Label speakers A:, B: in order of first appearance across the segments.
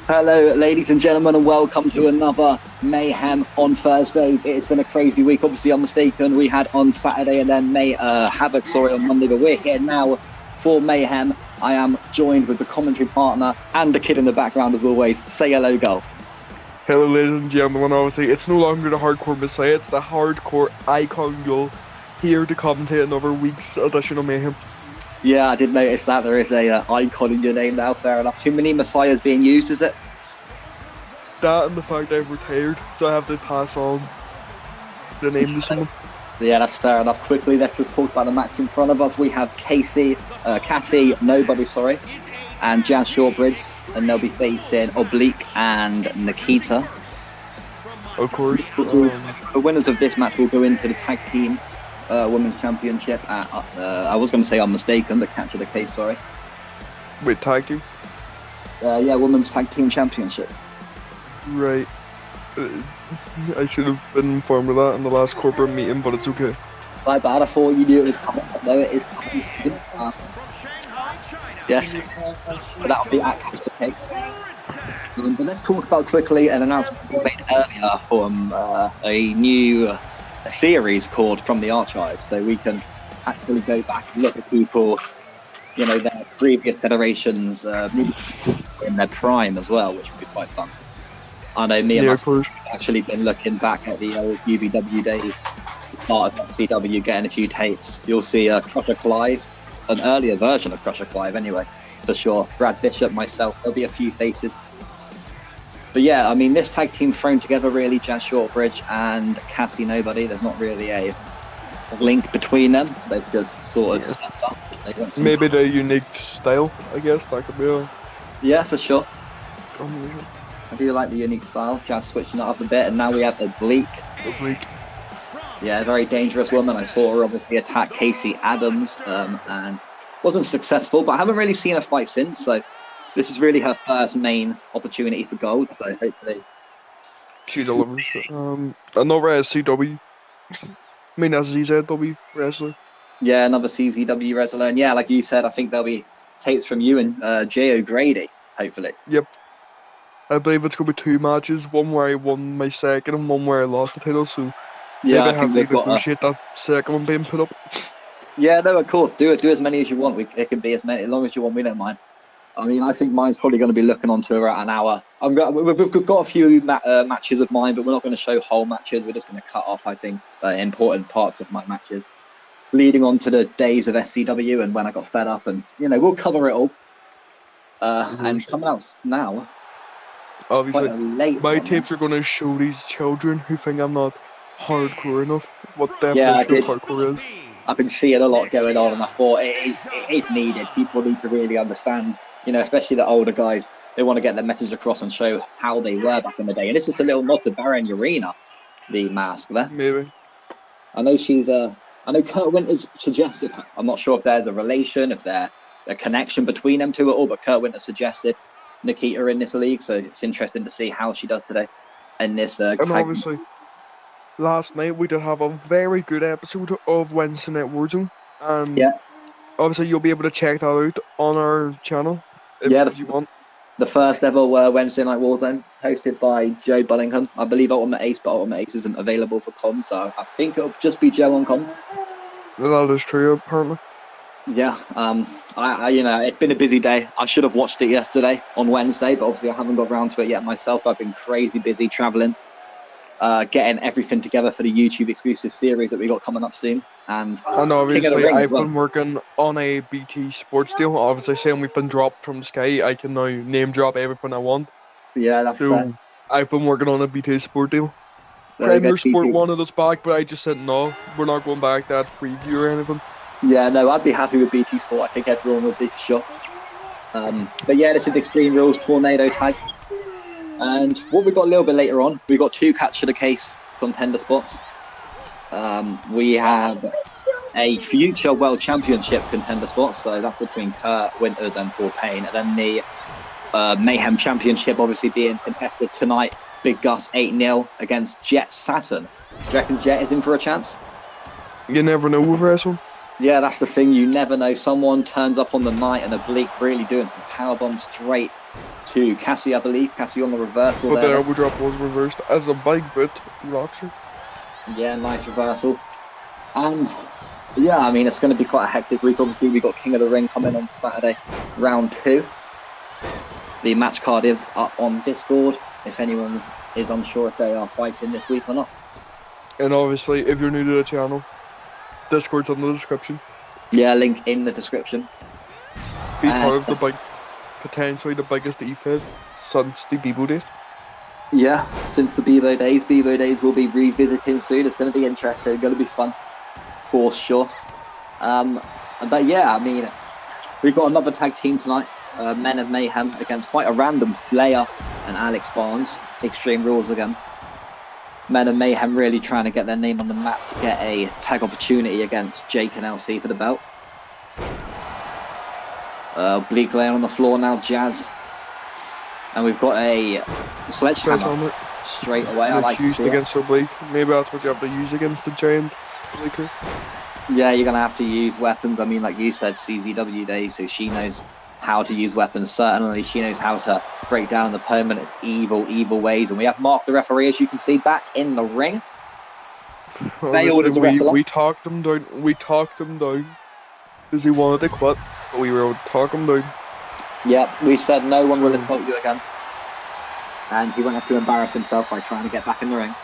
A: Hello, ladies and gentlemen, and welcome to another Mayhem on Thursdays. It has been a crazy week. Obviously, Unmistaken we had on Saturday, and then Havoc, on Monday. But we're here now for Mayhem. I am joined with the commentary partner and the kid in the background, as always. Say hello, girl.
B: Hello, ladies and gentlemen. Obviously, it's no longer the hardcore messiah; it's the hardcore icon girl here to commentate another week's edition of Mayhem.
A: Yeah, I did notice that there is a icon in your name now. Fair enough. Too many messiahs being used, is it?
B: That and the fact I've retired, so I have to pass on the name to someone.
A: Yeah, that's fair enough. Quickly, let's just talk about the match in front of us. We have Cassie, and Jazz Shortbridge, and they'll be facing Oblique and Nikita.
B: Of course.
A: The winners of this match will go into the tag team women's championship at, I was going to say Unmistaken, but catch of the case, sorry.
B: Wait, tag team?
A: Yeah, women's tag team championship.
B: Right. I should have been informed of that in the last corporate meeting, but it's okay.
A: My bad, I thought you knew it was coming. No, it is coming soon. Yes, but that'll be at catch of the case. But let's talk about quickly an announcement we made earlier from a new series called From the Archives, so we can actually go back and look at people, their previous federations, maybe in their prime as well, which would be quite fun. I know me and myself have actually been looking back at the old UBW days, part of SCW, getting a few tapes. You'll see Crusher Clive, an earlier version of Crusher Clive anyway, for sure. Brad Bishop, myself, there'll be a few faces. But yeah, I mean, this tag team thrown together really, Jazz Shortbridge and Cassie Nobody. There's not really a link between them. They've just sort of stepped up.
B: Maybe the unique style, I guess, that could be a...
A: Yeah, for sure.
B: combination.
A: I do like the unique style. Jazz switching it up a bit, and now we have Oblique. Yeah, a very dangerous woman. I saw her obviously attack Casey Adams, and wasn't successful, but I haven't really seen her fight since, so this is really her first main opportunity for gold, so hopefully
B: she delivers. Another SCW. I mean, as SCW wrestler.
A: Yeah, another CZW wrestler, and yeah, like you said, I think there'll be tapes from you and Jay O'Grady, hopefully.
B: Yep. I believe it's going to be 2 matches, one where I won my second and one where I lost the title, so
A: yeah,
B: maybe
A: I think they've got
B: appreciate that second one being put up.
A: Yeah, no, of course, do as many as you want. It can be as long as you want, we don't mind. I mean, I think mine's probably going to be looking on to about an hour. We've got a few matches of mine, but we're not going to show whole matches. We're just going to cut off, I think, important parts of my matches, leading on to the days of SCW and when I got fed up, and we'll cover it all. And coming out now,
B: obviously, my
A: tapes
B: tapes are going to show these children who think I'm not hardcore enough what the hardcore is.
A: I've been seeing a lot going on, and I thought it is needed. People need to really understand, especially the older guys. They want to get their message across and show how they were back in the day. And it's just a little nod to Baron Urena, the mask there.
B: Maybe.
A: I know I know Kurt Winter's suggested her. I'm not sure if there's a relation, if there's a connection between them two at all, but Kurt Winter suggested Nikita in this league, so it's interesting to see how she does today in this.
B: And obviously, last night we did have a very good episode of Wednesday Night Warzone, and obviously you'll be able to check that out on our channel if you want.
A: The first ever Wednesday Night Warzone, hosted by Joe Bullingham. I believe Ultimate Ace, but Ultimate Ace isn't available for comms, so I think it'll just be Joe on comms.
B: That is true, apparently.
A: Yeah, it's been a busy day. I should have watched it yesterday on Wednesday, but obviously I haven't got around to it yet myself. I've been crazy busy traveling, getting everything together for the YouTube exclusive series that we got coming up soon. And
B: obviously I've been working on a BT Sports deal. Obviously, saying we've been dropped from Sky, I can now name drop everything I want.
A: Yeah, that's fair.
B: I've been working on a BT Sport deal. Premier Sport wanted us back, but I just said no, we're not going back that preview or anything.
A: Yeah, no, I'd be happy with BT Sport. I think everyone would be for sure. But yeah, this is Extreme Rules Tornado Tag. And what we got a little bit later on, we got 2 catch of the case contender spots. We have a future World Championship contender spot, so that's between Kurt Winters and Paul Payne. And then the Mayhem Championship obviously being contested tonight. Big Gus 8-0 against Jet Saturn. Do you reckon Jet is in for a chance?
B: You never know with wrestling.
A: Yeah, that's the thing. You never know. Someone turns up on the night and Oblique really doing some powerbomb straight to Cassie, I believe. Cassie on the reversal
B: But
A: there.
B: the elbow drop was reversed as a big boot rocks her.
A: Yeah, nice reversal. And yeah, I mean, it's going to be quite a hectic week. Obviously, we got King of the Ring coming on Saturday, round 2. The match card is up on Discord if anyone is unsure if they are fighting this week or not.
B: And obviously, if you're new to the channel, Discord's in the description.
A: Yeah, link in the description.
B: Be part of the big, potentially the biggest E-Fed since the Bebo days.
A: Yeah, since the Bebo days. Bebo days will be revisiting soon. It's going to be interesting. It's going to be fun, for sure. But yeah, I mean, we've got another tag team tonight. Men of Mayhem against quite a random Flair and Alex Barnes. Extreme Rules again. Men of Mayhem really trying to get their name on the map to get a tag opportunity against Jake and LC for the belt. Bleak laying on the floor now, Jazz. And we've got a sledgehammer straight away. I like to see
B: against Oblique. Maybe that's what you have to use against the giant Bleaker.
A: Yeah, you're going to have to use weapons. I mean, like you said, CZW days, so she knows how to use weapons. Certainly, she knows how to break down an opponent in evil ways. And we have Mark, the referee, as you can see, back in the ring.
B: We talked him down. We talked him down because he wanted to quit, but we were able to talk him down.
A: Yep, we said no one will insult you again. And he won't have to embarrass himself by trying to get back in the ring.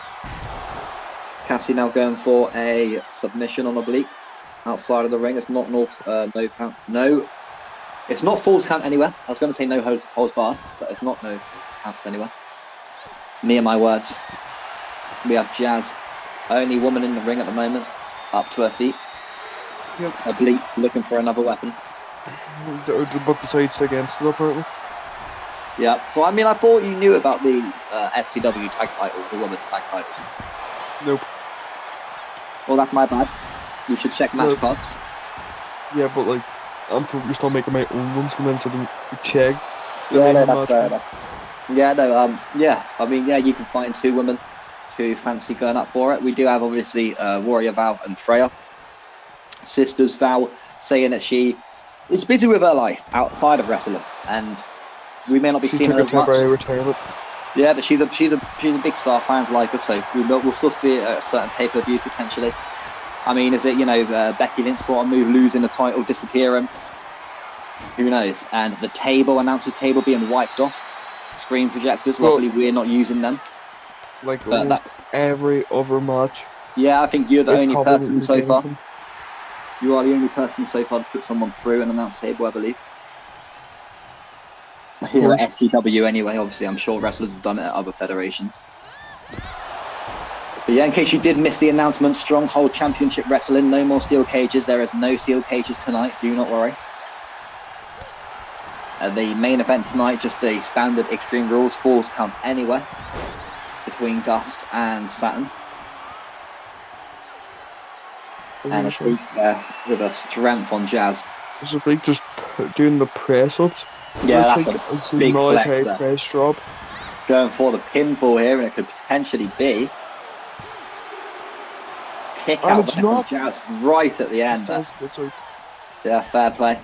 A: Cassie now going for a submission on Oblique outside of the ring. It's not it's not falls count anywhere. I was going to say no holds barred, but it's not no counts anywhere. Me and my words. We have Jazz, only woman in the ring at the moment, up to her feet.
B: Yep.
A: Oblique looking for another weapon.
B: But decides against it apparently.
A: Yeah, so I mean, I thought you knew about the SCW tag titles, the women's tag titles.
B: Nope.
A: Well, that's my bad. You should check match cards.
B: Yeah, but like, I'm focused on making my own ones and then so I can check.
A: Yeah, no, that's fair enough. Yeah, no, yeah, I mean, yeah, you can find 2 women who fancy going up for it. We do have, obviously, Warrior Val and Freya. Sisters Val saying that she is busy with her life outside of wrestling, and we may not be seeing her as much.
B: Retirement.
A: Yeah, but she's a big star. Fans like her, so we'll still see it at a certain pay-per-view potentially. I mean, is it, Becky Lynch sort of move, losing the title, disappearing? Who knows? And the table, announcer's table being wiped off. Screen projectors, luckily we're not using them.
B: Like every other match.
A: Yeah, I think you're the only person so far. You are the only person so far to put someone through an announce table, I believe. Here at SCW anyway, obviously I'm sure wrestlers have done it at other federations. But yeah, in case you did miss the announcement, Stronghold Championship Wrestling, no more steel cages. There is no steel cages tonight, do not worry. The main event tonight, just a standard Extreme Rules, falls count anywhere between Gus and Saturn. And a big with a strength on Jazz.
B: Is it like just doing the press-ups?
A: Yeah, that's a big flex there.
B: Press drop.
A: Going for the pinfall here, and it could potentially be kick out from Jazz right at the end. Yeah, fair play.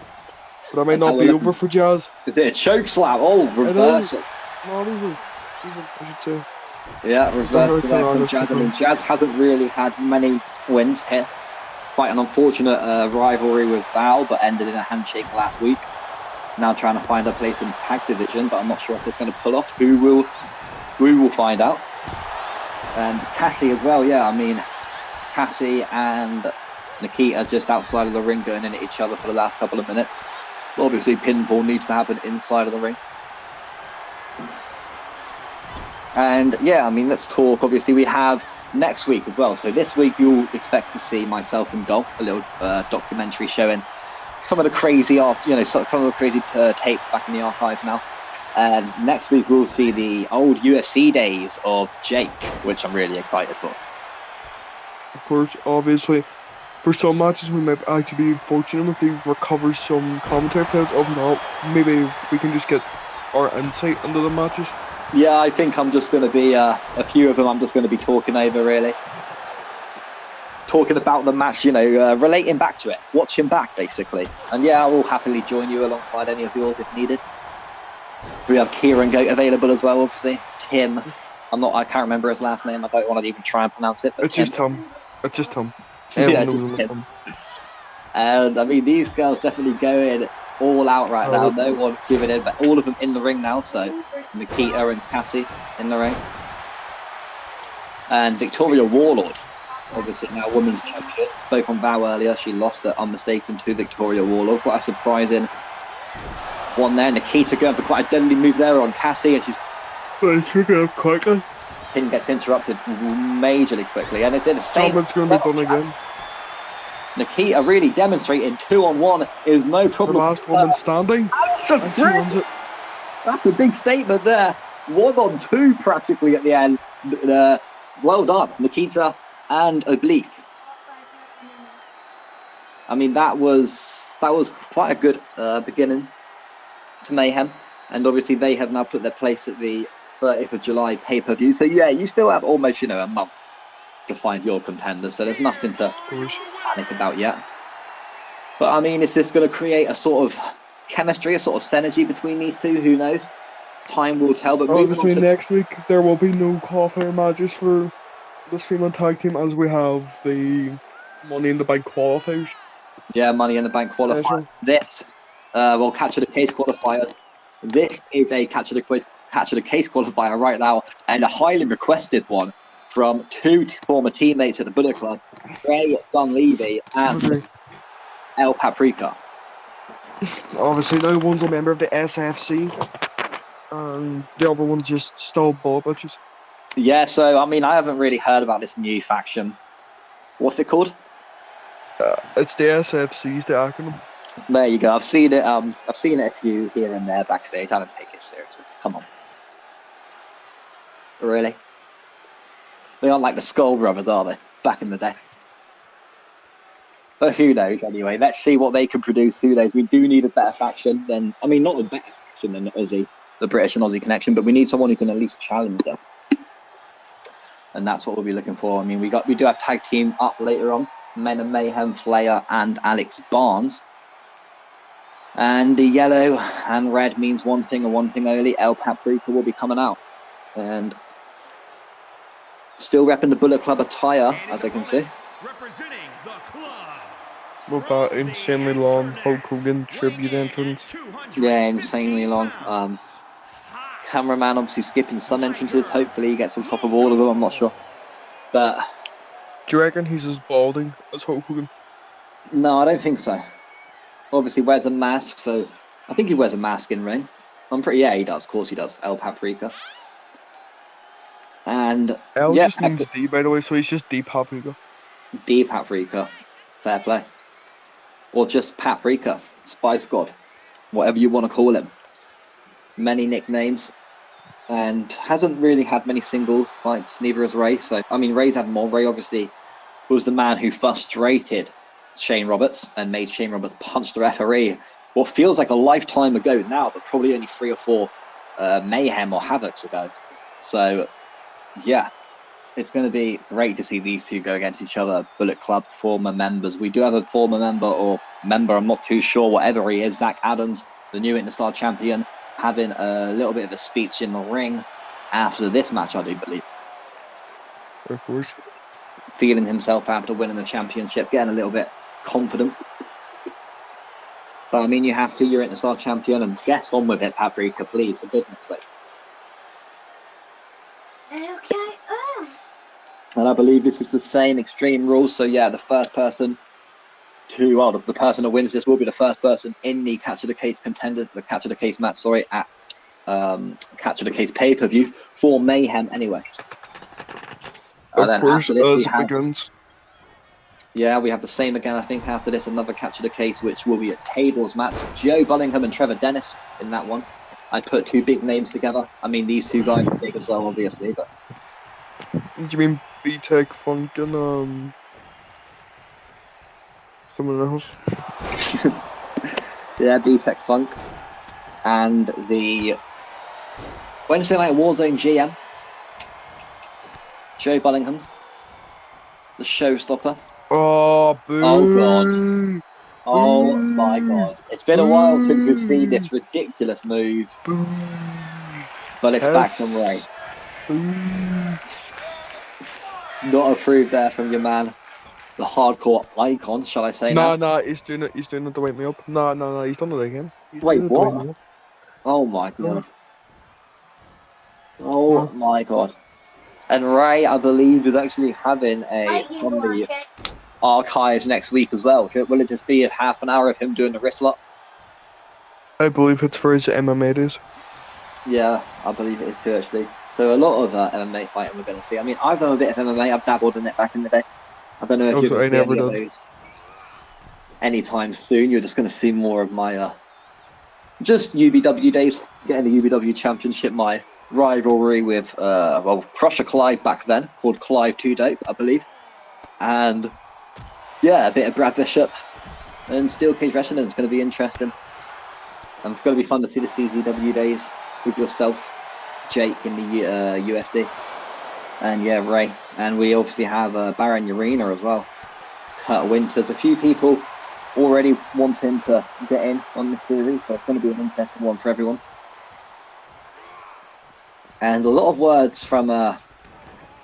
B: But I might not be over for Jazz.
A: Is it a choke slam? Oh, reversal.
B: Not over. I should say.
A: Yeah, reversal there from Jazz. I mean, Jazz hasn't really had many wins here. Quite an unfortunate rivalry with Val, but ended in a handshake last week. Now trying to find a place in the tag division, but I'm not sure if it's going to pull off. We will find out. And Cassie as well, yeah, I mean, Cassie and Nikita just outside of the ring going in at each other for the last couple of minutes. Obviously, pinfall needs to happen inside of the ring. And yeah, I mean, let's talk. Obviously, we have next week as well. So this week, you'll expect to see myself and Dolph, a little documentary showing some of the crazy art, some of the crazy tapes back in the archive now. And next week, we'll see the old UFC days of Jake, which I'm really excited for.
B: Of course, obviously, for some matches, we might actually be fortunate if they recover some commentary plays. If not, maybe we can just get our insight into the matches.
A: Yeah, I think I'm just going to be, a few of them I'm just going to be talking over, really. talking about the match, you know, relating back to it, watching back basically. And yeah, I will happily join you alongside any of yours if needed. We have Kieran Goat available as well, obviously. Tim. I can't remember his last name. I don't want to even try and pronounce it. But
B: it's just Tom. It's just Tom.
A: Yeah, just Tim. And I mean, these girls definitely going all out right now. No one giving in, but all of them in the ring now. So Nikita and Cassie in the ring. And Victoria Warlord, obviously now women's champion. Spoke on Vow earlier. She lost at Unmistaken to Victoria Warlord. Quite a surprising one there. Nikita going for quite a deadly move there on Cassie, and she's
B: quickly.
A: Pin gets interrupted majorly quickly, and it's in the same.
B: Someone's going to be done again.
A: Nikita really demonstrating 2-on-1 is no problem.
B: The last woman standing.
A: That's a big statement there. 1-on-2 practically at the end. Well done, Nikita and Oblique. I mean, that was quite a good beginning to Mayhem, and obviously they have now put their place at the 30th of July pay-per-view. So yeah, you still have almost, you know, a month to find your contenders. So there's nothing to panic about yet. But I mean, is this going to create a sort of chemistry, a sort of synergy between these two? Who knows? Time will tell. But
B: obviously next week there will be no qualifier matches for this female tag team, as we have the Money in the Bank qualifiers.
A: Yeah, Money in the Bank qualifiers. This, well, Catch of the Case qualifiers. This is a Catch of the Case qualifier right now, and a highly requested one from two former teammates at the Bullet Club, Ray Dunleavy and El Paprika.
B: Obviously, no one's a member of the SFC, and the other one's just still ball bitches.
A: Yeah, so I mean, I haven't really heard about this new faction. What's it called?
B: It's the SFC's the acronym.
A: There you go. I've seen it. I've seen it a few here and there backstage. I don't take it seriously. Come on. Really? They aren't like the Skull Brothers, are they? Back in the day. But who knows anyway. Let's see what they can produce. Who knows? We do need a better faction than, I mean, not a better faction than the Aussie, the British and Aussie connection, but we need someone who can at least challenge them. And that's what we'll be looking for. I mean, we do have tag team up later on. Men of Mayhem, Flair and Alex Barnes. And the yellow and red means one thing and one thing only. El Paprika will be coming out. And still repping the Bullet Club attire, as I can see.
C: Representing the club.
B: With that insanely long Hulk Hogan tribute entrance.
A: Yeah, insanely long. Cameraman obviously skipping some entrances. Hopefully he gets on top of all of them. I'm not sure. But
B: do you reckon he's as balding as Hulk Hogan?
A: No, I don't think so. Obviously wears a mask, so I think he wears a mask in ring. Yeah, he does. Of course he does. El Paprika. And
B: L just means D, by the way, so he's just D Paprika.
A: D Paprika. Fair play. Or just Paprika. Spice God. Whatever you want to call him. Many nicknames. And hasn't really had many single fights, neither has Ray. So, I mean, Ray's had more. Ray obviously was the man who frustrated Shane Roberts and made Shane Roberts punch the referee what feels like a lifetime ago now, but probably only 3 or 4 Mayhem or Havocs ago. So, yeah, it's going to be great to see these two go against each other. Bullet Club former members. We do have a former member, I'm not too sure, whatever he is, Zach Adams, the new Interstar champion, having a little bit of a speech in the ring after this match, I do believe.
B: Of course.
A: Feeling himself after winning the championship, getting a little bit confident. But I mean, you have to, you're Interstar champion, and get on with it, Paprika, please, for goodness sake.
D: Okay.
A: And I believe this is the same Extreme Rules, so yeah, the person that wins this will be the first person in the Catch of the Case contenders, the Catch of the Case match, at Catch of the Case pay-per-view for Mayhem anyway.
B: Of course, as it begins.
A: Yeah, we have the same again, I think, after this, another Catch of the Case, which will be a tables match. Joe Bullingham and Trevor Dennis in that one. I put 2 big names together. I mean, these 2 guys are big as well, obviously, but...
B: Do you mean B-Tech Funk and, someone else?
A: Yeah, B-Tech Funk. And the Wednesday Night Warzone GM. Joe Bullingham. The showstopper.
B: Oh, boo.
A: Oh, God. Oh, my God. It's been a while since we've seen this ridiculous move.
B: Boo.
A: But it's back from Ray.
B: Boo.
A: Not approved there from your man. The hardcore icon, shall I say now?
B: Nah, he's doing it to wake me up. Nah, he's done it again.
A: Wait, what? Oh, my God. Oh, my God. And Ray, I believe, is actually having on the archives next week as well. Will it just be a half an hour of him doing the wrist lock?
B: I believe it's for his MMA days.
A: Yeah, I believe it is too, actually. So a lot of MMA fighting we're going to see. I mean, I've done a bit of MMA. I've dabbled in it back in the day. I don't know if you're going to see any of those anytime soon. You're just going to see more of my just UBW days, getting the UBW Championship, my rivalry with Crusher Clive back then, called Clive 2 Dope, I believe. And yeah, a bit of Brad Bishop and Steel Cage Wrestling. It's going to be interesting. And it's going to be fun to see the CZW days with yourself, Jake, in the UFC. And yeah, Ray. And we obviously have Baron Urena as well. Kurt Winters. A few people already wanting to get in on this series, so it's going to be an interesting one for everyone. And a lot of words from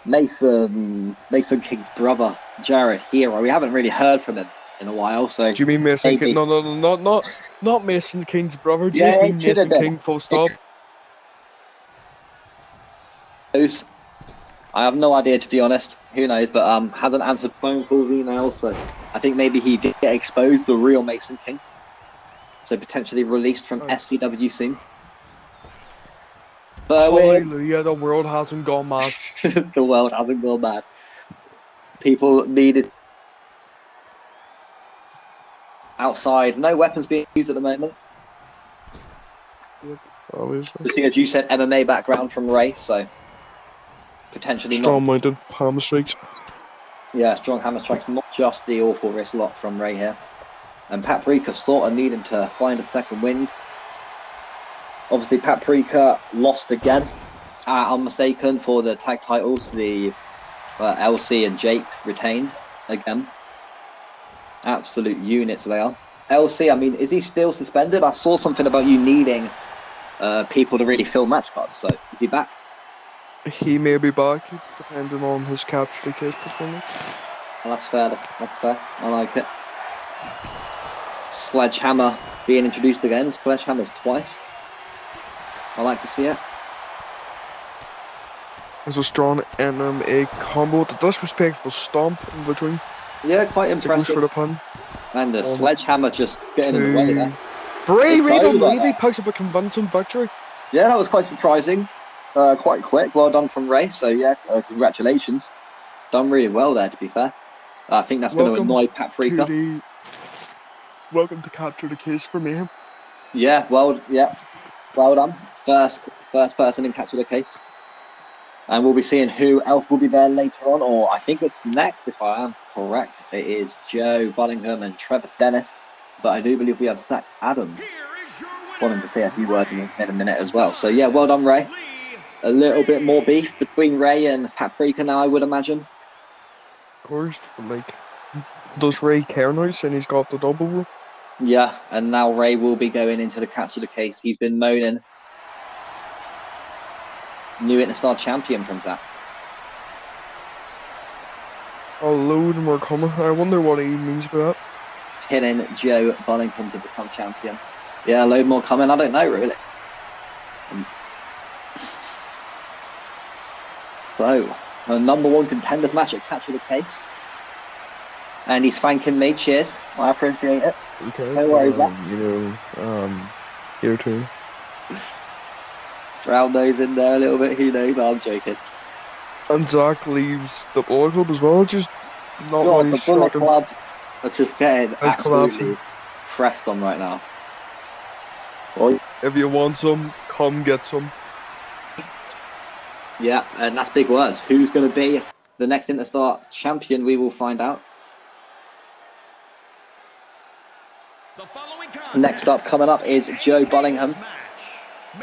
A: Mason King's brother, Jared Hero. We haven't really heard from him in a while, so...
B: Do you mean Mason King? No, not Mason King's brother. Do you mean Mason King full stop?
A: I have no idea, to be honest. Who knows? But hasn't answered phone calls, emails, so I think maybe he did get exposed, the real Mason King. So potentially released from SCW soon. But
B: hallelujah, the world hasn't gone mad.
A: The world hasn't gone mad. People needed outside. No weapons being used at the moment.
B: Obviously.
A: Seeing as you said, MMA background from Ray, so potentially
B: strong-minded hammer strikes.
A: Yeah, strong hammer strikes, not just the awful wrist lock from Ray here. And Paprika sort of needing to find a second wind. Obviously, Paprika lost again at Unmistaken for the tag titles. The LC and Jake retained again. Absolute units they are. LC, I mean, is he still suspended? I saw something about you needing people to really fill match cards. So, is he back?
B: He may be back, depending on his capture the case performance.
A: Well, that's fair. That's fair. I like it. Sledgehammer being introduced again. Sledgehammer's twice. I like to see it.
B: There's a strong MMA combo. The disrespectful stomp in between.
A: Yeah, quite impressive.
B: For the pun.
A: And the sledgehammer just getting in the way there.
B: Ray really picks up a convincing victory.
A: Yeah, that was quite surprising. Quite quick. Well done from Ray. So yeah, congratulations. Done really well there, to be fair. I think that's going to annoy Paprika.
B: Welcome to Capture the Case for Mayhem.
A: Yeah, well done. First person in Capture the Case. And we'll be seeing who else will be there later on, or I think it's next, if I am correct. It is Joe Bullingham and Trevor Dennis. But I do believe we have Snack Adams. Wanting to say a few words in a minute as well. So yeah, well done, Ray. A little bit more beef between Ray and Paprika now, I would imagine.
B: Of course, like, does Ray care now and he's got the double?
A: Yeah, and now Ray will be going into the Capture the Case. He's been moaning. New Interstar champion from Zach.
B: A load more coming. I wonder what he means by that.
A: Pinning Joe Bullingham to become champion. Yeah, a load more coming. I don't know, really. So, a number one contenders match at Capture the Case. And he's thanking me. Cheers. I appreciate it.
B: Okay.
A: No worries, Zach.
B: Here too.
A: Drown those in there a little bit. Who knows? No, I'm joking.
B: And Zach leaves the Bullet Club as well. Just not
A: God,
B: really
A: the Bullet Club are just getting absolutely pressed on right now. Well,
B: if you want some, come get some.
A: Yeah, and that's big words. Who's going to be the next Interstar champion? We will find out. Next up, coming up, is Joe Bullingham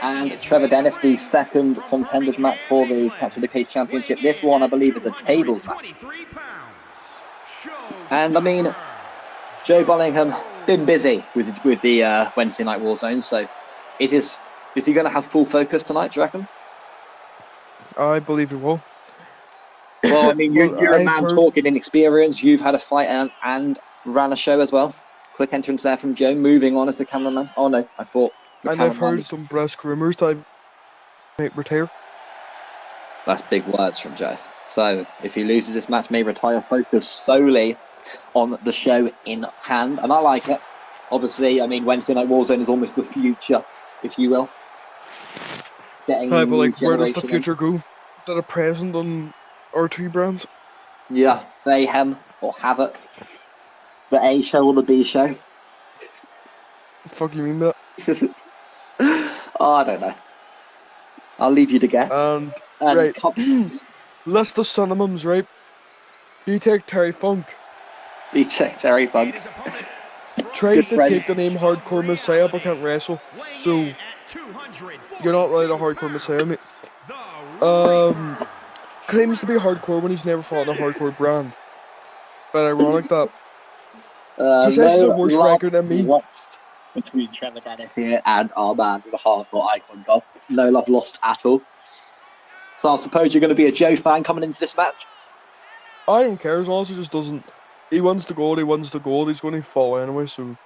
A: and Trevor Dennis, the second contenders match for the Capture the Case Championship. This one, I believe, is a tables match. And I mean, Joe Bellingham been busy with the Wednesday Night Warzone, so is he going to have full focus tonight, do you reckon?
B: I believe he will.
A: Well, I mean, you're a man talking in experience. You've had a fight and ran a show as well. Quick entrance there from Joe, moving on as the cameraman. Oh no, I thought.
B: And I've heard some brisk rumours that I might retire.
A: That's big words from Joe. So if he loses this match, may retire, focus solely on the show in hand, and I like it. Obviously, I mean, Wednesday Night Warzone is almost the future, if you will.
B: But like, where does the future go? Is that a present on R2 brands?
A: Yeah, Mayhem or Havoc. The A show or the B show.
B: What the fuck you mean that?
A: Oh, I don't know. I'll leave you to guess.
B: And right, list of synonyms, right? B-Tech Terry Funk.
A: B-Tech Terry Funk.
B: Tries to take the name Hardcore Messiah but can't wrestle. So, you're not really a Hardcore Messiah, mate. Claims to be hardcore when he's never fought in a hardcore brand. But ironic that possesses a worse record than me.
A: Lost between Trevor Dennis here and our man with a hardcore icon goal. No love lost at all. So I suppose you're going to be a Joe fan coming into this match?
B: I don't care, as long as he just doesn't. He wins the goal, he's going to fall anyway, so.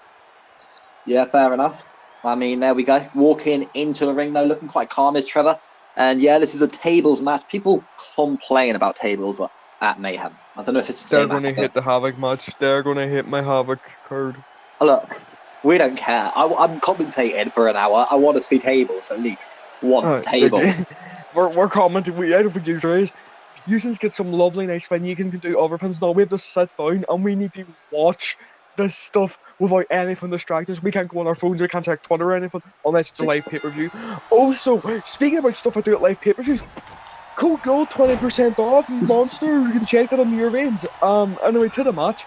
A: Yeah, fair enough. I mean, there we go. Walking into the ring, though, looking quite calm is Trevor. And yeah, this is a tables match. People complain about tables at Mayhem. I don't know if it's the
B: They're going to hit the Havoc match. They're going to hit my Havoc card.
A: Look, we don't care. I'm commentating for an hour. I want to see tables, at least. One table.
B: We're commenting. I don't think you guys. You since get some lovely, nice fun. You can do other things. No, we have to sit down and we need to watch this stuff without anything distracting us. We can't go on our phones, we can't check Twitter or anything unless it's a live pay-per-view. Also, speaking about stuff I do at live pay-per-views, code gold 20% off, Monster, you can check that on your veins. Anyway, to the match.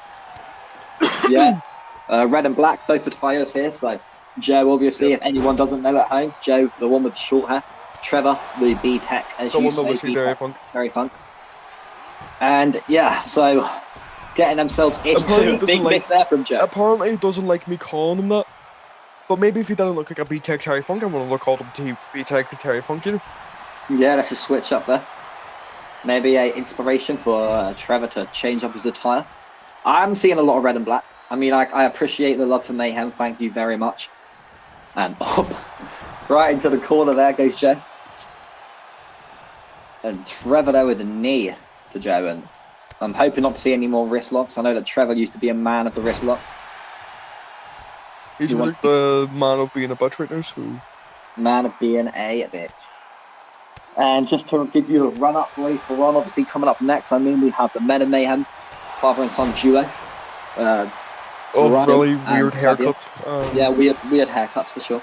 A: Yeah, red and black, both attires here, so Joe, obviously, if anyone doesn't know at home, Joe, the one with the short hair, Trevor, the B-Tech, as you say, B-Tech, Terry Funk. And yeah, so getting themselves into a big miss there from Joe.
B: Apparently he doesn't like me calling him that. But maybe if he didn't look like a B-Tech Terry Funk, I would have called him B-Tech Terry Funk, you know?
A: Yeah, that's a switch up there. Maybe a inspiration for Trevor to change up his attire. I'm seeing a lot of red and black. I mean, I appreciate the love for Mayhem. Thank you very much. And right into the corner there goes Joe. And Trevor there with a knee to Joe. And I'm hoping not to see any more wrist locks. I know that Trevor used to be a man of the wrist locks.
B: He's like the man of being a bitch right now, so...
A: Man of being a bitch. And just to give you a run-up later on, obviously coming up next, I mean, we have the Men of Mayhem, father and son duo.
B: Really weird haircuts.
A: Yeah, weird haircuts for sure.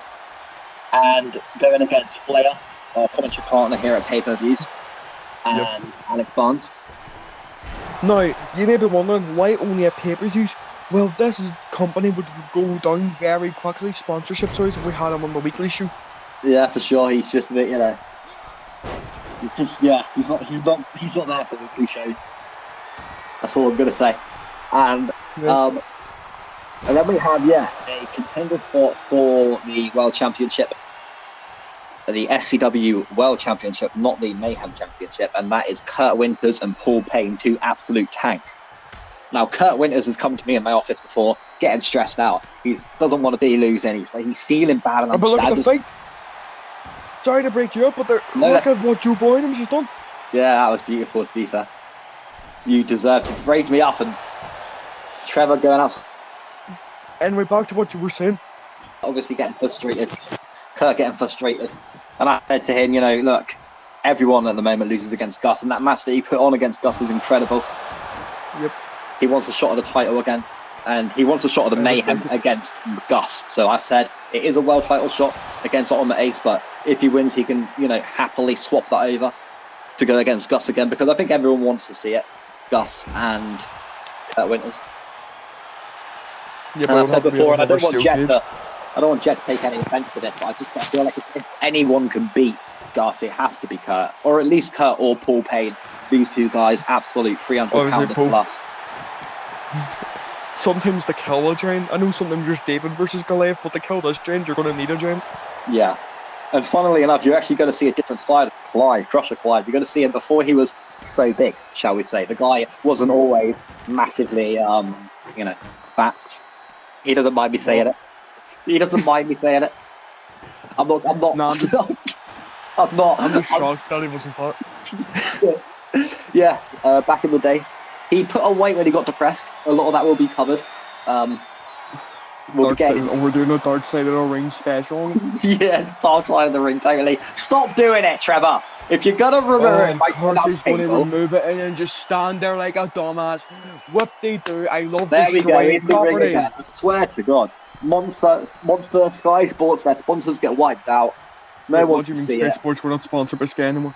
A: And going against Flair, our commentary partner here at pay-per-views, and Alex Barnes.
B: Now, you may be wondering, why only at pay-per-views? Well, this company would go down very quickly, sponsorship-wise, if we had him on the weekly show.
A: Yeah, for sure. He's just a bit, you know... he's not there for weekly shows. That's all I'm going to say. And then we have, a contender spot for the World Championship. The SCW World Championship, not the Mayhem Championship, and that is Kurt Winters and Paul Payne, two absolute tanks. Now, Kurt Winters has come to me in my office before, getting stressed out. He doesn't want to be losing. He's feeling bad. And
B: but look at the fight. Sorry to break you up, but look at what Joe Boynham's just done.
A: Yeah, that was beautiful, to be fair. You deserve to break me up, and Trevor going out.
B: Anyway, back to what you were saying.
A: Obviously getting frustrated. Kurt getting frustrated. And I said to him, you know, look, everyone at the moment loses against Gus, and that match that he put on against Gus was incredible.
B: Yep.
A: He wants a shot at the title again, and he wants a shot at the Mayhem against Gus. So I said, it is a world title shot against Ultimate Ace, but if he wins, he can, you know, happily swap that over to go against Gus again, because I think everyone wants to see it. Gus and Kurt Winters.
B: Yeah,
A: and I've said before, and I don't want Jet to take any offence to this, but I feel like if anyone can beat Gus, it has to be Kurt, or at least Kurt or Paul Payne. These two guys, absolute 300 pounders plus.
B: sometimes to kill a giant, I know sometimes there's David versus Goliath, but to kill this giant, you're going to need a giant.
A: Yeah. And funnily enough, you're actually going to see a different side of Clive, Crusher Clive. You're going to see him before he was so big, shall we say. The guy wasn't always massively, fat. He doesn't mind me saying it. He doesn't mind me saying it. I'm not.
B: Nah, I'm just shocked that he wasn't fat.
A: Yeah, back in the day, he put on weight when he got depressed. A lot of that will be covered. We're
B: doing a Dark Side of the Ring special.
A: Yes, Dark Side of the Ring, totally. Stop doing it, Trevor. If you're gonna remove it,
B: of course he's going to remove it and then just stand there like a dumbass. Whoop-de-doo. I love
A: there
B: this
A: we go. In the ring
B: property.
A: again. I swear to God, Monster, Sky Sports, their sponsors get wiped out. No one can see it.
B: Sports, we're not sponsored by Sky anymore.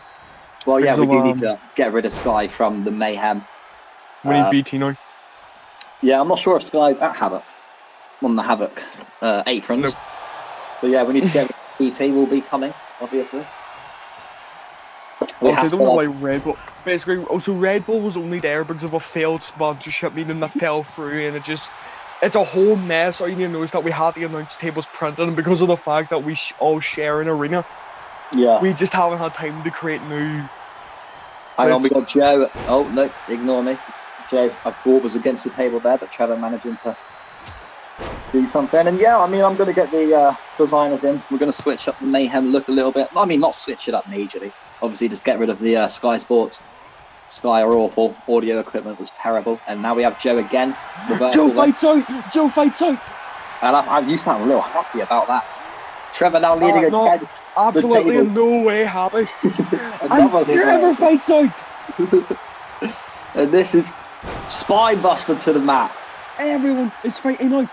A: Well, yeah, we do need to get rid of Sky from the Mayhem.
B: We need BT now.
A: Yeah, I'm not sure if Sky's at Havoc. On the Havoc aprons.
B: Nope.
A: So yeah, we need to get BT will be coming, obviously.
B: I don't know why Red Bull. Basically, also Red Bull was only there because of a failed sponsorship meeting that fell through, and it's a whole mess. All you need to know is that we had the announce tables printed, and because of the fact that we all share an arena, we just haven't had time to create new.
A: Hang on, we got Joe. Oh no, ignore me. Joe, I thought was against the table there, but Trevor managing to do something. And yeah, I mean, I'm going to get the designers in. We're going to switch up the Mayhem look a little bit. I mean, not switch it up majorly. Obviously, just get rid of the Sky Sports. Sky are awful. Audio equipment was terrible. And now we have Joe again.
B: Joe fights out! Joe fights out!
A: And you sound a little happy about that. Trevor now leading against
B: absolutely
A: the
B: in no way happy. And Trevor fights out!
A: And this is Spinebuster to the mat.
B: Everyone is fighting out.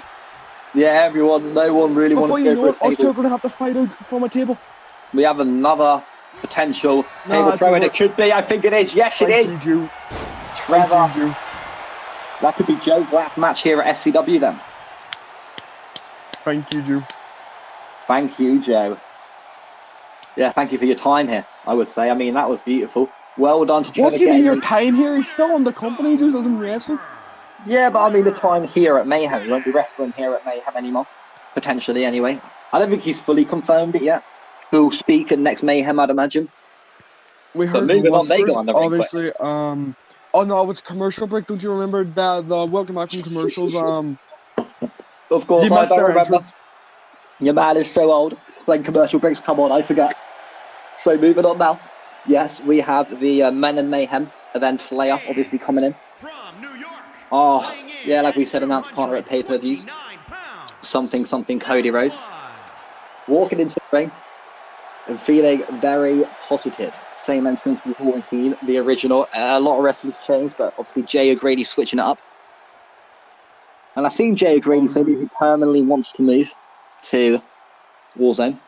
A: Yeah, everyone. No one really wants to go for a table.
B: Us two are going to have to fight out from a table.
A: We have another potential table throw, and it could be. I think it is. Yes, it is. Trevor. That could be Joe's last match here at SCW then.
B: Thank you, Joe.
A: Thank you, Joe. Yeah, thank you for your time here, I would say. I mean, that was beautiful. Well done to Trevor.
B: What do you mean your time here? He's still on the company, he just doesn't wrestle.
A: Yeah, but I mean the time here at Mayhem. He won't be wrestling here at Mayhem anymore. Potentially, anyway. I don't think he's fully confirmed it yet. Who'll speak at next Mayhem, I'd imagine.
B: We heard
A: moving on, they go on the ring
B: obviously, oh no, it was a commercial break. Don't you remember the welcome back from commercials?
A: Of course, I don't remember. Your man is so old. When commercial breaks come on, I forget. So moving on now. Yes, we have the Men in Mayhem, and then Flair obviously coming in. Oh, yeah, like we said, announced partner at pay-per-views. Something Cody Rhodes. Walking into the ring and feeling very positive. Same entrance we've always seen, the original. A lot of wrestlers changed, but obviously Jay O'Grady switching it up. And I've seen Jay O'Grady say that he permanently wants to move to Warzone.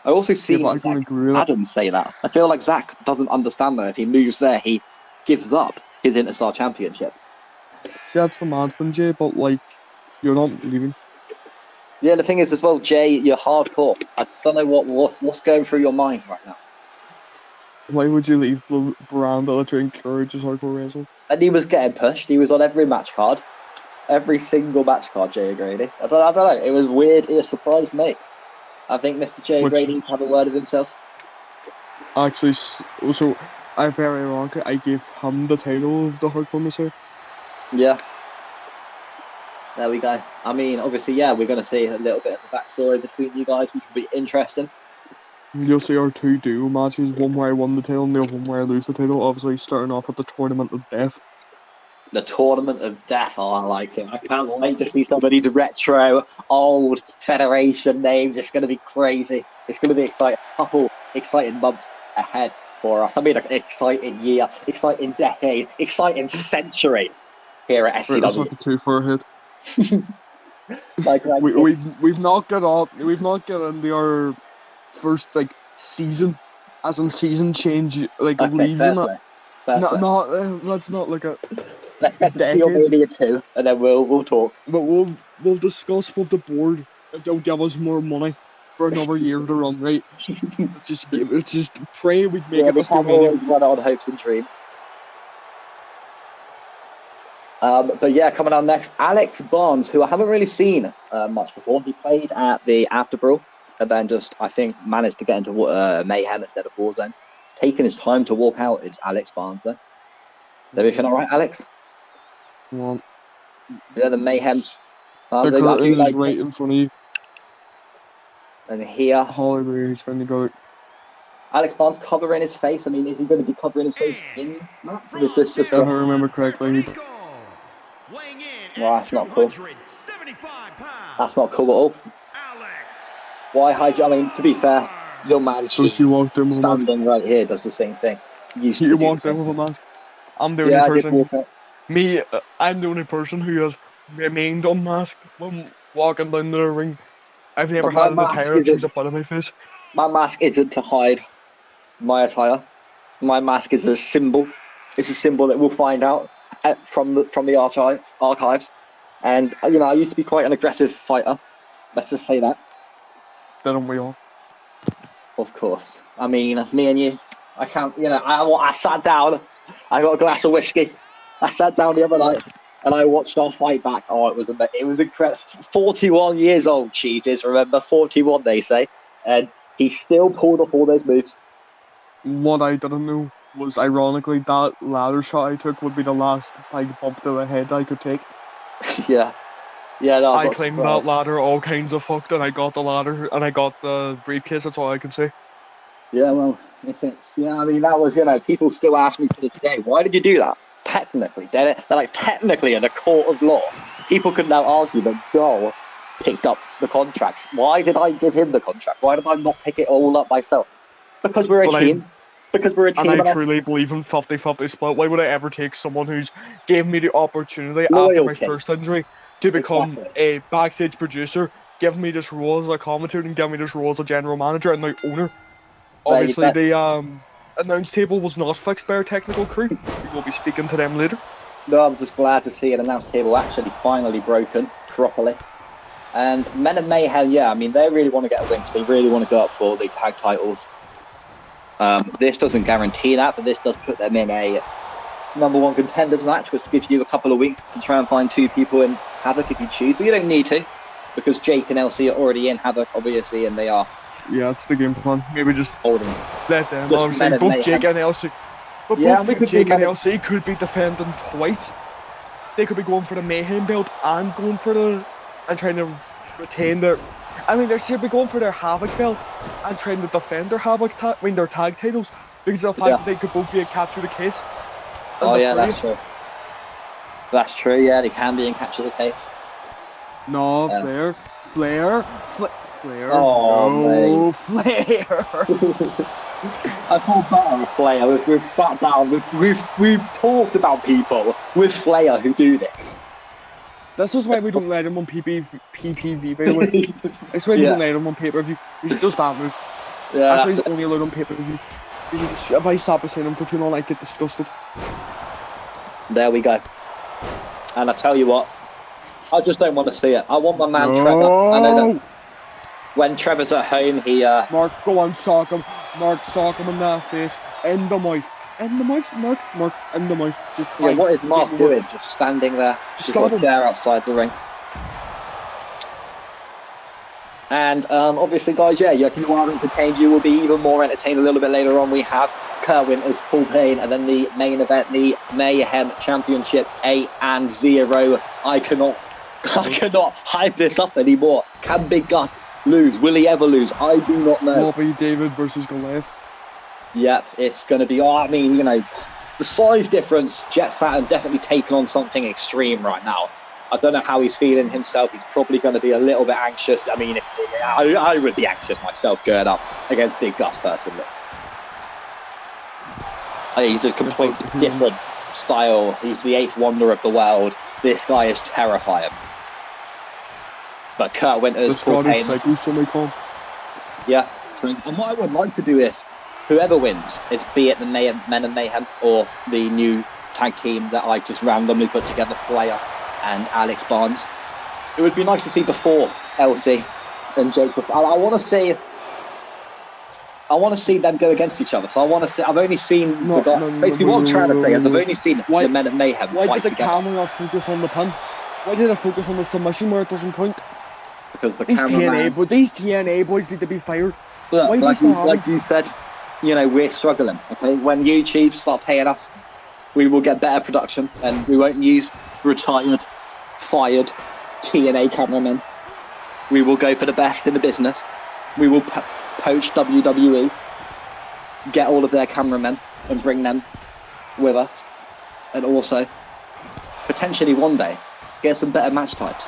A: I also see Zach Adams say that. I feel like Zach doesn't understand though. If he moves there, he gives up his Interstar Championship.
B: See, that's the mad thing, Jay, but like, you're not leaving.
A: Yeah, the thing is as well, Jay, you're hardcore. I don't know what's going through your mind right now.
B: Why would you leave the brand that I encourage as hardcore wrestling?
A: And he was getting pushed. He was on every match card. Every single match card, Jay O'Grady. I don't know. It was weird. It surprised me. I think Mr. Jay O'Grady needs to have a word of himself.
B: Actually, also, I'm very wrong. I gave him the title of the hardcore myself.
A: Yeah. There we go. I mean, obviously, yeah, we're going to see a little bit of the backstory between you guys, which will be interesting.
B: You'll see our two duo matches, one where I won the title and the other one where I lose the title, obviously starting off at the Tournament of Death. The
A: Tournament of Death, oh, I like it. I can't wait to see some of these retro, old Federation names. It's going to be crazy. It's going to be exciting. A couple exciting months ahead for us. I mean, an exciting year, exciting decade, exciting century here at SCW.
B: Right, that's not too far ahead.
A: Like,
B: we've not got into our first season, as in season change, leaves in it. Let's not look at.
A: Let's get to Steel Mania 2, and then we'll talk.
B: But we'll discuss with the board if they'll give us more money for another year to run. Right? Let's just pray we make it to Steel Mania.
A: Always run on hopes and dreams. But yeah, coming on next, Alex Barnes, who I haven't really seen much before. He played at the After Brawl and then just, I think, managed to get into Mayhem instead of Warzone. Taking his time to walk out is Alex Barnes. Is everything all right, Alex?
B: Well,
A: Yeah, the Mayhem.
B: the curtain is right in front of you.
A: And here,
B: Hollywood is trying to go.
A: Alex Barnes covering his face. I mean, is he going to be covering his face in that? Or is this just
B: If I remember correctly.
A: Well, that's not cool. That's not cool at all. Why hide you? I mean, to be fair, your man standing right here does the same thing.
B: You walked in with a mask. I'm the only person. I'm the only person who has remained unmasked when walking down the ring. I've never had an attire that shows up out of my face.
A: My mask isn't to hide my attire. My mask is a symbol. It's a symbol that we'll find out from the archives. And you know, I used to be quite an aggressive fighter. Let's just say that.
B: Didn't we all?
A: Of course. I mean, me and you. I can't. You know, I sat down. I got a glass of whiskey. I sat down the other night and I watched our fight back. Oh, it was incredible. 41 years old, Cheeses. Remember, 41 they say, and he still pulled off all those moves.
B: What I didn't know was, ironically, that ladder shot I took would be the last bump to the head I could take.
A: Yeah. No,
B: I climbed that ladder all kinds of fucked, and I got the ladder and I got the briefcase. That's all I can say.
A: Yeah, well, I mean, that was, you know, people still ask me to this day, why did you do that? Technically, they're like technically in a court of law. People could now argue that Dole picked up the contracts. Why did I give him the contract? Why did I not pick it all up myself? Because we're a team.
B: And I truly believe in 50-50 split. Why would I ever take someone who's gave me the opportunity after my first injury to become a backstage producer, give me this role as a commentator and give me this role as a general manager and now owner? Obviously, the announce table was not fixed by our technical crew. We will be speaking to them later.
A: No, I'm just glad to see an announce table actually finally broken properly. And Men of Mayhem, yeah, I mean, they really want to get a win. They really want to go up for the tag titles. This doesn't guarantee that, but this does put them in a #1 contenders match, which gives you a couple of weeks to try and find 2 people in Havoc if you choose. But you don't need to, because Jake and LC are already in Havoc, obviously, and they are.
B: Yeah, that's the game plan. Maybe just let them.
A: Just
B: obviously, both Jake and LC. But
A: yeah,
B: both Jake and LC could be defending twice. They could be going for the Mayhem belt and going for and trying to retain their. I mean, they should be going for their Havoc belt and trying to defend their their tag titles, because of the fact that they could both be a capture the case.
A: Oh yeah, that's true. That's true. Yeah, they can be in capture the case.
B: No, Flair.
A: Oh,
B: no, Flair.
A: I feel better with Flair. We've sat down. We've talked about people with Flair who do this.
B: This is why we don't let him on PPV, by the way. It's why we don't let him on pay-per-view. He does that move.
A: Yeah,
B: that's why he's only allowed on pay-per-view. If I stop beside him for too long, I get disgusted.
A: There we go. And I tell you what, I just don't want to see it. I want my man Trevor. I know that when Trevor's at home, he
B: Mark, go on, sock him. Mark, sock him in that face. In the mouth. In the mouth, Mark, in the mouth. Just
A: what is Mark doing? Just standing there. Just there outside the ring. And obviously, guys, yeah, if you are entertained, you will be even more entertained a little bit later on. We have Kurt Winters, Paul Payne, and then the main event, the Mayhem Championship 8-0. I cannot hype this up anymore. Can Big Gus lose? Will he ever lose? I do not know.
B: Bobby David versus Goliath.
A: Yep, it's going to be. I mean, you know, the size difference. Jet Saturn definitely taking on something extreme right now. I don't know how he's feeling himself. He's probably going to be a little bit anxious. I mean, I would be anxious myself going up against Big Gus personally. He's a completely different style. He's the 8th wonder of the world. This guy is terrifying. But Kurt Winters, Paul Payne. Yeah. And what I would like to do if whoever wins is be it the Men of Mayhem or the new tag team that I just randomly put together, Flair and Alex Barnes. It would be nice to see before LC and Jake. I want to see I want to see them go against each other. So I want to see. I've only seen basically what I'm trying to say is I've only seen the men of Mayhem
B: Why
A: fight
B: did the
A: together.
B: camera not focus on the pin? Why did it focus on the submission where it doesn't count?
A: Because the
B: These
A: cameraman.
B: TNA boys need to be fired.
A: Look,
B: Why
A: like you said, you know, we're struggling. Okay, when YouTube start paying us, we will get better production, and we won't use retired, fired TNA cameramen. We will go for the best in the business. We will poach WWE, get all of their cameramen, and bring them with us, and also potentially one day get some better match types.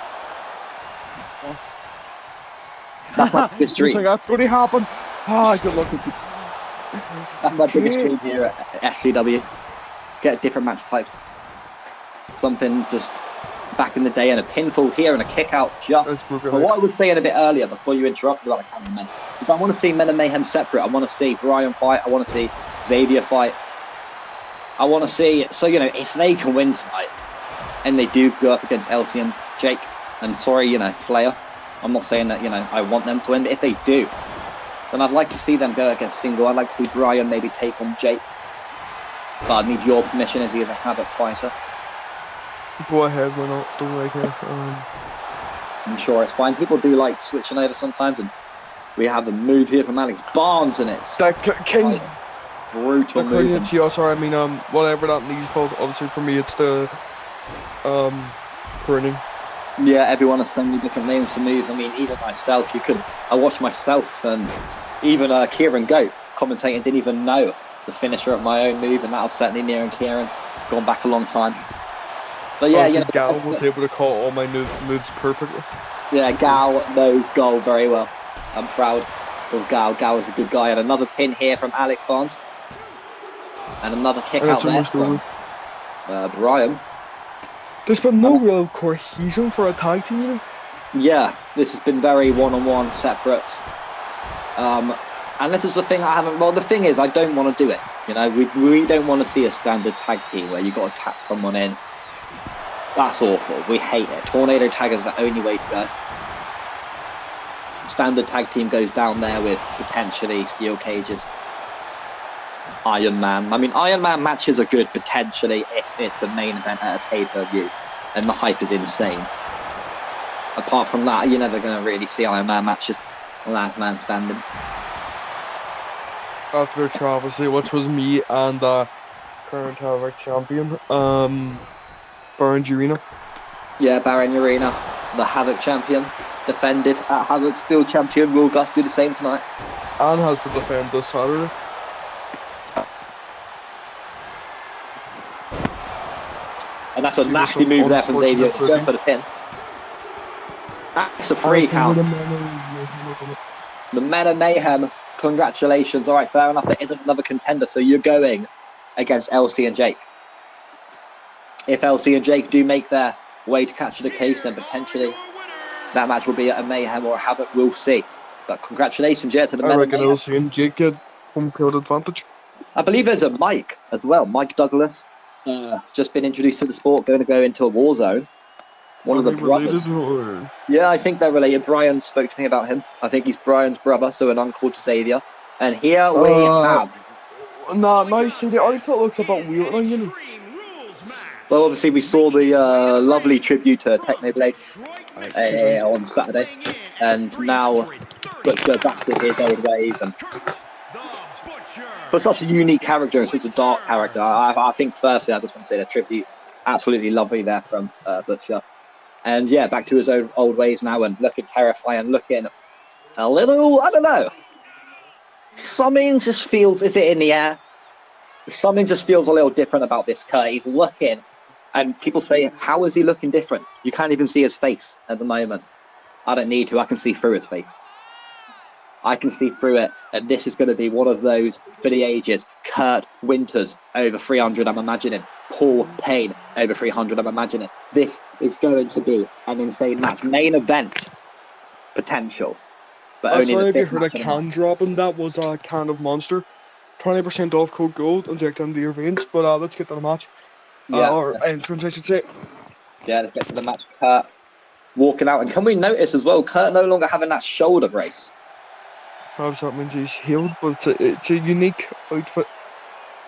A: That's my biggest
B: You think
A: dream.
B: that's going to happen? Ah, good luck.
A: That's my biggest dream here at SCW. Get different match types. Something just back in the day, and a pinfall here and a kick out just. But what I was saying a bit earlier before you interrupted about the cameramen is I want to see Men of Mayhem separate. I want to see Brian fight. I want to see Xavier fight. I want to see, so you know, if they can win tonight and they do go up against Elsie and Jake, and sorry, you know, Flair, I'm not saying that, you know, I want them to win, but if they do, then I'd like to see them go against Single. I'd like to see Brian maybe take on Jake. But I'd need your permission as he is a Havoc fighter.
B: Go ahead, why not? Don't like it.
A: I'm sure it's fine. People do like switching over sometimes, and we have a move here from Alex Barnes, and it's
B: King.
A: Brutal move.
B: Sorry, I mean, whatever that knee's called. Obviously, for me, it's the pruning.
A: Yeah, everyone has so many different names for moves. I mean, even myself, I watched myself, and even Kieran Goat commentating didn't even know the finisher of my own move, and that upset me near and Kieran. Gone back a long time. But yeah, you know,
B: Gal was able to call all my moves perfectly.
A: Yeah, Gal knows Goal very well. I'm proud of Gal. Gal is a good guy. And another pin here from Alex Barnes. And another kick out there from Brian.
B: There's been no real cohesion for a tag team, you know?
A: Yeah, this has been very one-on-one, separates. And this is the thing I haven't... Well, the thing is, I don't want to do it. You know, we don't want to see a standard tag team where you've got to tap someone in. That's awful. We hate it. Tornado tag is the only way to go. Standard tag team goes down there with potentially steel cages. Iron Man. I mean, Iron Man matches are good potentially if it's a main event at a pay-per-view and the hype is insane. Apart from that, you're never going to really see Iron Man matches. Last man standing.
B: After travesty, which was me and current Havoc champion, Baron Urena.
A: Yeah, Baron Urena, the Havoc champion, defended at Havoc, still champion. Will Gus do the same tonight?
B: And has to defend this Saturday.
A: And that's a nasty move there from Xavier. He's going for the pin. That's a free count. The Men of Mayhem, congratulations. All right, fair enough. There isn't another contender, so you're going against LC and Jake. If LC and Jake do make their way to capture the case, then potentially that match will be at a Mayhem or a Havoc. We'll see. But congratulations, yeah, to the Men of Mayhem.
B: LC and Jake get home field advantage.
A: I believe there's a Mike as well. Mike Douglas, just been introduced to the sport, going to go into a war zone. One of the brothers. Yeah, I think they're related. Brian spoke to me about him. I think he's Brian's brother, so an uncle to Xavier. And here we have...
B: Nah, nice. The outfit looks a bit weird now, you know.
A: Well, obviously we saw the lovely tribute to Technoblade on Saturday. And now Butcher back to his old ways. And for such a unique character and such a dark character, I think firstly I just want to say the tribute, absolutely lovely there from Butcher. And yeah, back to his old ways now and looking terrifying, looking a little, I don't know. Something just feels, is it in the air? Something just feels a little different about this Kurt. He's looking, and people say, how is he looking different? You can't even see his face at the moment. I don't need to, I can see through his face. I can see through it, and this is going to be one of those for the ages. Kurt Winters over 300, I'm imagining. Paul Payne over 300, I'm imagining. This is going to be an insane match. Main event potential. But only
B: sorry
A: the
B: if you
A: fifth
B: heard a
A: match in
B: can drop, and that was a can of Monster. 20% off code gold, inject into your veins. But let's get to the match. Or entrance, I should say.
A: Yeah, let's get to the match. Kurt walking out. And can we notice as well, Kurt no longer having that shoulder brace.
B: Perhaps that means he's healed, but it's a unique outfit.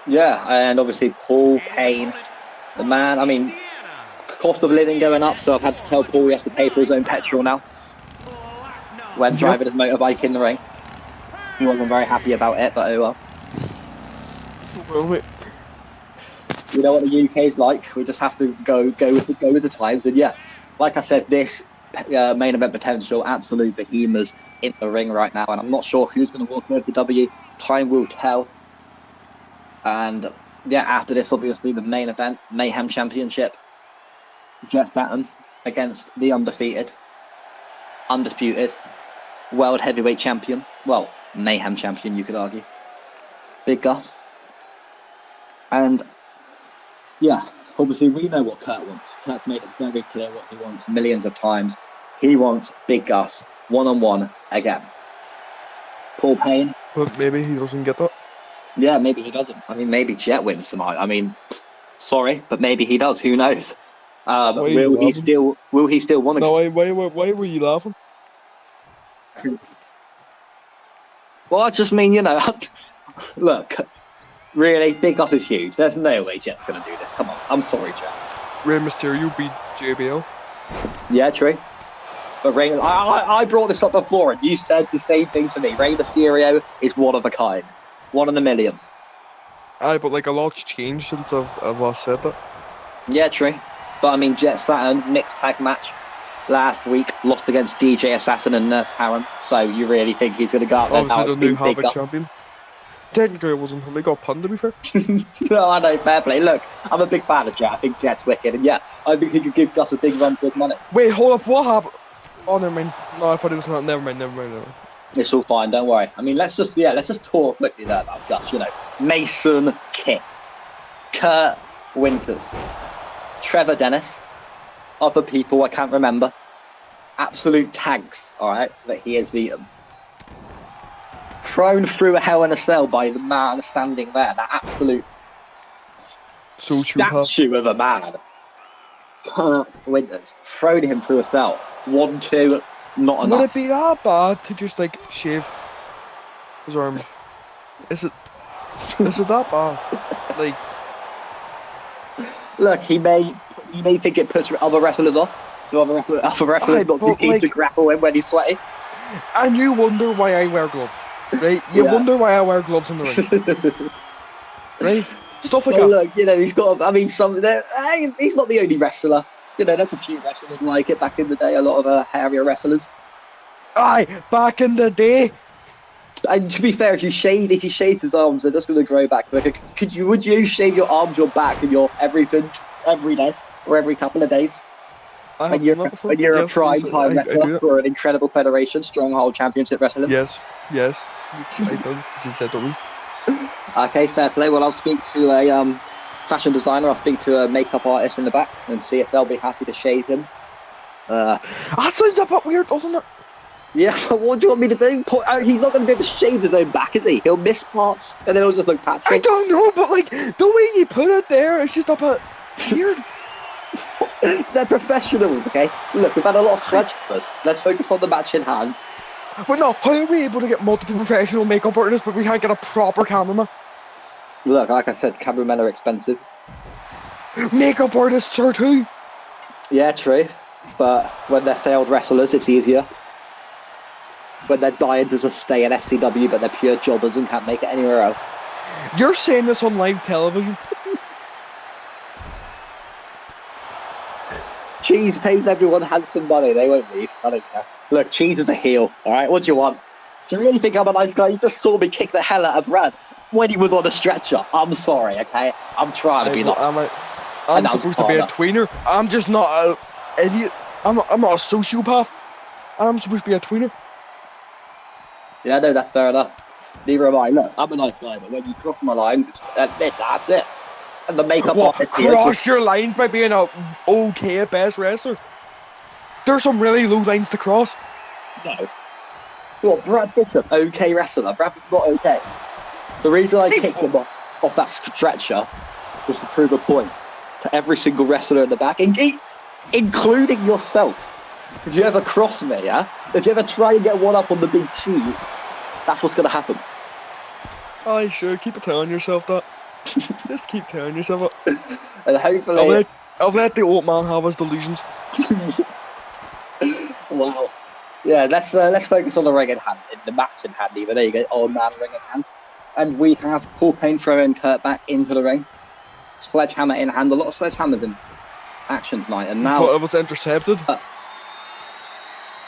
A: Yeah, and obviously Paul Payne, the man. I mean, cost of living going up, so I've had to tell Paul he has to pay for his own petrol now when driving his motorbike in the rain. He wasn't very happy about it, but oh well.
B: Well,
A: You know what the UK's like. We just have to go with the times. And yeah, like I said, this main event potential, absolute behemoths in the ring right now, and I'm not sure who's going to walk away with the W. Time will tell. And yeah, after this, obviously the main event, Mayhem Championship, Jet Saturn against the undefeated, undisputed World Heavyweight Champion. Well, Mayhem Champion, you could argue. Big Gus. And yeah, obviously we know what Kurt wants. Kurt's made it very clear what he wants millions of times. He wants Big Gus one-on-one again. Paul Payne.
B: but maybe he doesn't get that.
A: Yeah, maybe he doesn't. I mean, maybe Jet wins tonight. I mean, sorry, but maybe he does. Who knows? Will he still want to?
B: No, why were you laughing?
A: Well, I just mean, look, really, Big Gus is huge. There's no way Jet's going to do this. Come on, I'm sorry, Jet.
B: Rey Mysterio beat JBL.
A: Yeah, true. But Rey, I brought this up before, and you said the same thing to me. Rey Mysterio is one of a kind, one in a million.
B: Aye, but like a lot's changed since I've last said that.
A: Yeah, true. But I mean, Jet Saturn mixed tag match last week, lost against DJ Assassin and Nurse Harem. So you really think he's going to go out there
B: Obviously,
A: now
B: the
A: and
B: new
A: beat Big
B: Havoc
A: Gus?
B: champion. Technically, it wasn't him. They got punned, to be fair.
A: No, I know, fair play. Look, I'm a big fan of Jet. I think Jet's wicked. And yeah, I think he could give Gus a big run for his money.
B: Wait, hold up. What happened? Oh, never mind. No, I thought it was not. Never mind.
A: It's all fine, don't worry. I mean, let's just talk quickly there about Gus. Mason Kidd, Kurt Winters, Trevor Dennis, other people I can't remember. Absolute tags, all right, that he has beaten. Thrown through a Hell in a Cell by the man standing there, that absolute statue of a man. Kurt Winters, thrown him through a cell. 1-2, not enough.
B: Would it be that bad to just like shave his arms? Is it that bad? Like,
A: look, he may think it puts other wrestlers off. So other wrestlers not too keen to grapple him when he's sweaty.
B: And you wonder why I wear gloves, right? You wonder why I wear gloves in the ring, right? Stuff like that.
A: Look, he's got. I mean, he's not the only wrestler. There's a few wrestlers like it back in the day. A lot of hairier wrestlers.
B: Aye, back in the day.
A: And to be fair, if you shave his arms, they're just going to grow back quicker. Would you shave your arms, your back, and your everything every day or every couple of days? When you're a prime time wrestler for an incredible federation, Stronghold Championship Wrestling.
B: Yes, I do. She said to me.
A: Okay, fair play. Well, I'll speak to a fashion designer. I'll speak to a makeup artist in the back and see if they'll be happy to shave him.
B: That sounds a bit weird, doesn't it?
A: Yeah, what do you want me to do? He's not going to be able to shave his own back, is he? He'll miss parts and then he'll just look patchy.
B: I don't know, but like the way you put it there, it's just a bit weird.
A: They're professionals, okay? Look, we've had a lot of sledgehammers. Let's focus on the match in hand.
B: But no, how are we able to get multiple professional makeup artists, but we can't get a proper cameraman?
A: Look, like I said, cameramen are expensive.
B: Makeup artists are too.
A: Yeah, true. But when they're failed wrestlers, it's easier. When they're dying to just stay in SCW, but they're pure jobbers and can't make it anywhere else.
B: You're saying this on live television?
A: Cheese pays everyone handsome money. They won't leave. I don't care. Look, Cheese is a heel. All right, what do you want? Do you really think I'm a nice guy? You just saw me kick the hell out of Brad when he was on a stretcher. I'm sorry, okay? I'm trying to be nice.
B: I'm supposed to be a tweener. I'm just not an idiot. I'm not a sociopath. I'm supposed to be a tweener.
A: Yeah, no, that's fair enough. Neither am I. Look, I'm a nice guy, but when you cross my lines, that's it. And the makeup artist
B: cross your lines by being a okay at best wrestler. There's some really low lines to cross.
A: No. What, Brad Bishop, okay wrestler? Brad was not okay. The reason I kicked him off that stretcher was to prove a point to every single wrestler in the back, including yourself. If you ever cross me, if you ever try and get one up on the big Cheese, That's what's going to happen.
B: Aye, sure. Keep telling yourself that. Just keep telling yourself that.
A: And hopefully...
B: I'll let the old man have his delusions.
A: Wow. Yeah, let's focus on the ring in hand, in the match in hand even. There you go, old man ring in hand. And we have Paul Payne throwing Kurt back into the ring. Sledgehammer in hand, a lot of sledgehammers in action tonight. And now...
B: But it was intercepted.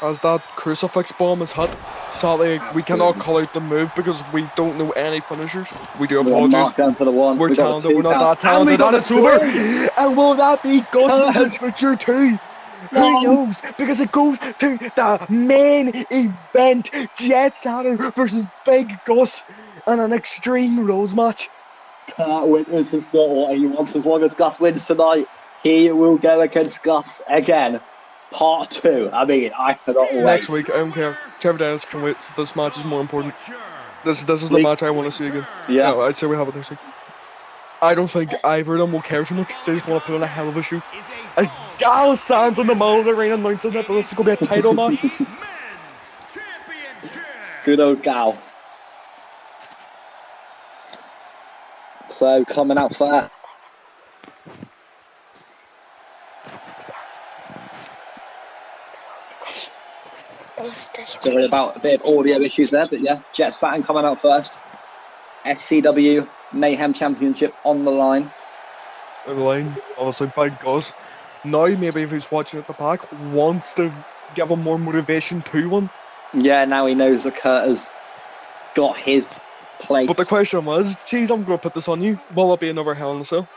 B: As that crucifix bomb is hit. Sadly, we cannot call out the move because we don't know any finishers. We do apologise.
A: Going for the one.
B: We're talented, we're not that talented, and it's over. And will that be Gus's signature too? Who knows? Because it goes to the main event: Jet Saturn versus Big Gus in an Extreme Rules match.
A: Kurt Winters has got what he wants. As long as Gus wins tonight, he will go against Gus again. Part 2. I mean, I cannot wait.
B: Next week, I don't care. Trevor Dennis can wait. This match is more important. This is the match I want to see again.
A: Yeah.
B: No, I'd say we have it next week. I don't think either of them will care too much. They just want to put on a hell of a show. A gal stands in the middle of the ring announcing that this is going to be a title match.
A: Good old gal. So, coming out first. Sorry about a bit of audio issues there, but yeah, Jet Saturn coming out first. SCW Mayhem Championship on the line.
B: On the line, obviously, by Gus. Now, maybe if he's watching at the back, wants to give him more motivation to one.
A: Yeah, now he knows that Kurt has got his place.
B: But the question was, geez, I'm going to put this on you. Will it be another Hell in a Cell?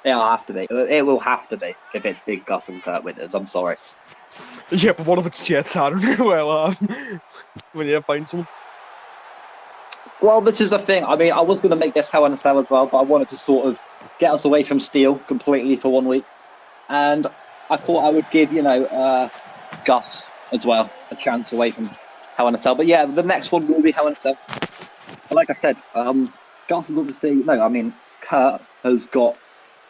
A: It'll have to be. It will have to be if it's Big Gus and Kurt Winters. I'm sorry.
B: Yeah, but what if it's Jet Saturn? Well, when you find someone.
A: Well, this is the thing. I mean, I was going to make this Hell in a Cell as well, but I wanted to sort of get us away from Steel completely for 1 week. And I thought I would give, Gus as well a chance away from Hell in a Cell. But yeah, the next one will be Hell in a Cell. But like I said, Gus is obviously... No, I mean, Kurt has got